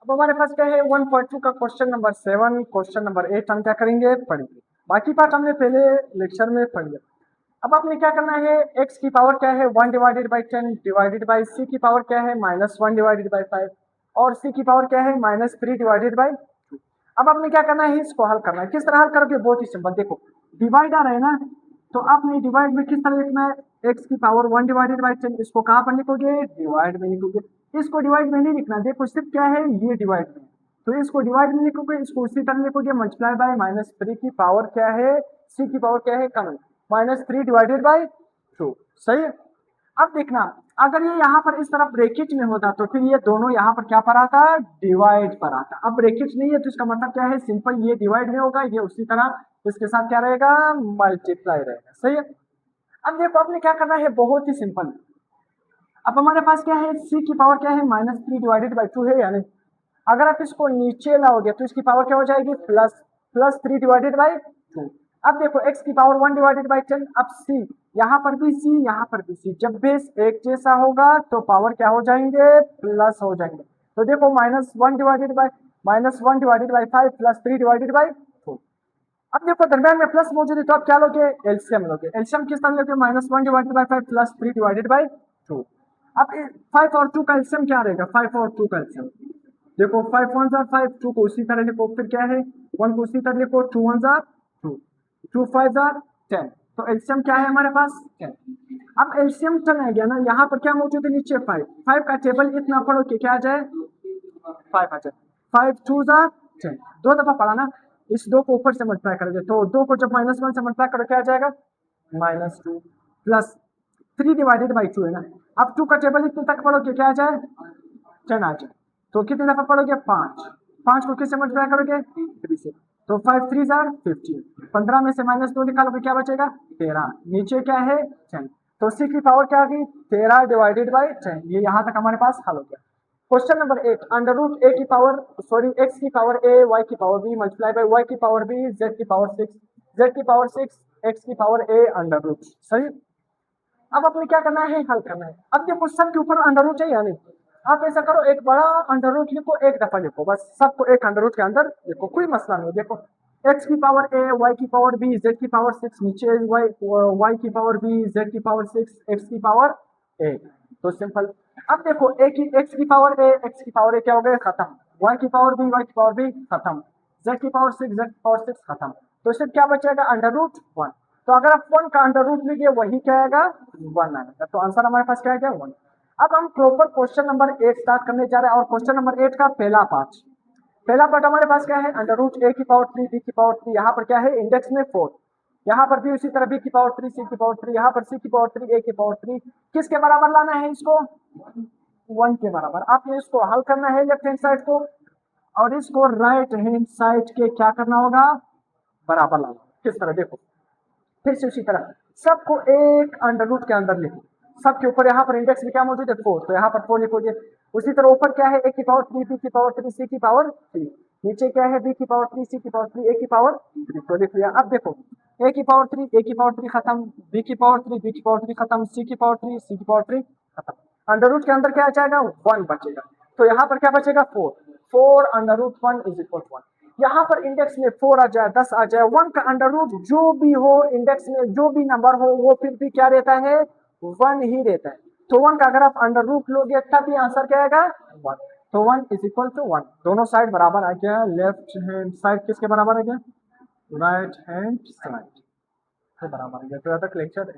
अब हमारे पास क्या है 1.2 का क्वेश्चन नंबर 7, क्वेश्चन नंबर 8 हम क्या करेंगे पढ़ेंगे। बाकी पार्ट हमने पहले लेक्चर में पढ़ लिया। अब आपने क्या करना है, x की पावर क्या है 1 divided by 10 divided by c की पावर क्या है -1 डिवाइडेड बाई 5 और c की पावर क्या है -3 डिवाइडेड बाई 2। अब आपने क्या करना है, इसको हल करना है। किस तरह हल करोगे, बहुत ही सिंपल। देखो डिवाइडर है ना, तो आपने डिवाइड में किस तरह लिखना है, x की पावर 1 डिवाइडेड बाई 10, इसको कहाँ पर लिखोगे, डिवाइड में लिखोगे। इसको डिवाइड में नहीं लिखना, देखो सिर्फ क्या है ये डिवाइड में, तो इसको डिवाइड में लिखोगे, इसको उसी तरह लिखोगे मल्टीप्लाई बाय -3 की पावर क्या है, c की पावर क्या है कम -3 डिवाइडेड बाई 2। सही है। अब देखना, अगर ये यहाँ पर इस तरफ ब्रैकेट में होता तो फिर ये दोनों यहाँ पर क्या पर आता, डिवाइड पर आता। अब ब्रैकेट नहीं है तो इसका मतलब क्या है, सिंपल ये डिवाइड में होगा, ये उसी तरह इसके साथ क्या रहेगा, मल्टीप्लाई रहेगा। सही है। अब देखो आपने क्या करना है, बहुत ही सिंपल। अब हमारे पास क्या है, c की पावर क्या है -3 डिवाइडेड बाई 2 है, यानी अगर आप इसको नीचे लाओगे तो इसकी पावर क्या हो जाएगी, +3 डिवाइडेड बाई 2। अब देखो x की पावर 1 डिवाइडेड बाई 10, अब c यहाँ पर भी c यहाँ पर भी c, जब बेस एक जैसा होगा तो पावर क्या हो जाएंगे, प्लस हो जाएंगे। तो देखो -1 डिवाइडेड बाई 5 +3 डिवाइडेड बाई 2। अब देखो दरम्यान में प्लस मौजूद है तो आप क्या लोगे, एलसीएम लोगे। एलसीएम किस तरह लोगे, -1 डिवाइडेड बाई 5 +3 डिवाइडेड बाई 2। अब 5 और 2 का एलसीएम क्या रहेगा, 5 और 2 का एलसीएम देखो 5 1 जा 5, 2 को उसी तरह लिखो, फिर क्या है 1 को उसी तरह लिखो, 2 1 जा 2, 2 5 जा 10, तो एलसीएम क्या है हमारे पास 10। अब एलसीएम 10 आ गया ना, यहाँ पर क्या मौजूद है, नीचे 5, 5 का टेबल इतना पढ़ो कि क्या आ जाए 5 आ जाए, 5 2 जा 10, दो दफा पढ़ा ना, इस दो को ऊपर से मल्टीप्लाई करोगे तो दो को जब -1 से मल्टीप्लाई करो क्या आ जाएगा -2 प्लस 3 डिवाइडेड बाई 2 है ना। अब 2 का टेबल इतने तक पढ़ो कि क्या आ जाए 10 आ जाए, तो कितने दफा पढ़ोगे 5, 5 को किससे मल्टीप्लाई करोगे 3 से, तो 5 3 जार 15, 15 में से -2 निकालोगे क्या बचेगा 13, नीचे क्या है 10, तो c की पावर क्या आ गई 13 डिवाइडेड बाई 10। ये यहाँ तक हमारे पास हल हो गया। क्वेश्चन नंबर 8, अंडर रूट ए की पावर x की पावर a y की power b multiply by y की पावर b z की पावर 6 z की पावर 6 x की पावर a अंडर रूट। सही। अब अपने क्या करना है, हल करना है। अब देखो सब के ऊपर अंडर रूट है, यानी आप ऐसा करो, एक बड़ा अंडर रूट लिखो, एक दफा लिखो, बस सबको एक अंडर रूट के अंदर लिखो, कोई मसला नहीं। देखो x की पावर a y की पावर b z की पावर 6, नीचे y की पावर b z की पावर 6 x की पावर a, तो सिंपल। अब देखो a की x की पावर a x की पावर a क्या हो गया खत्म, y की पावर b y की पावर b खत्म, z की पावर 6 z की पावर 6 खत्म, तो इससे क्या बचेगा अंडर रूट 1। तो अगर आप 1 का अंडर रूट लीजिए वही क्या आएगा 1 आएगा, तो आंसर हमारे पास क्या आएगा 1। अब हम प्रॉपर क्वेश्चन नंबर 8 स्टार्ट करने जा रहे हैं, और क्वेश्चन नंबर 8 का पहला पार्ट हमारे पास क्या है, अंडर रूट a की पावर 3 b की पावर 3, यहाँ पर क्या है इंडेक्स में 4, यहाँ पर भी उसी तरह b की पावर 3 c की पावर 3, यहाँ पर c की पावर 3 a की पावर 3, किसके बराबर लाना है इसको 1 के बराबर। आपने इसको हल करना है लेफ्ट हैंड साइड को, और इसको राइट हैंड साइड के क्या करना होगा, बराबर लाना। किस तरह, देखो फिर से उसी तरह सबको एक अंडर रूट के अंदर लिखो, सबके ऊपर यहाँ पर इंडेक्स में क्या मौजूद है 4, तो यहाँ पर 4 लिखोगे। उसी तरह ऊपर क्या है a की पावर 3 b की पावर 3 c की पावर 3, नीचे क्या है b की पावर 3 c की पावर 3 a की पावर 3, तो लिख लिया। अब देखो a की पावर 3 a की पावर 3 खत्म, b की पावर 3 b की पावर 3 खत्म, c की पावर 3 c की पावर 3 खत्म, अंडर रूट के अंदर क्या आ जाएगा 1 बचेगा, तो यहाँ पर क्या बचेगा 4, 4 under root 1 is equal to 1। यहाँ पर इंडेक्स में 4 आ जाए 10 आ जाए, 1 का अंडर रूट जो भी हो इंडेक्स में जो भी नंबर हो वो फिर भी क्या रहता है 1 ही रहता है, तो 1 का अगर आप अंडर रूट लोगे तब आंसर क्या आएगा 1, तो 1 इज इक्वल टू 1। दोनों साइड बराबर आ गया, लेफ्ट हैंड साइड किसके बराबर आ गया, राइट हैंड साइड के बराबर आ गया। तो तक लेक्चर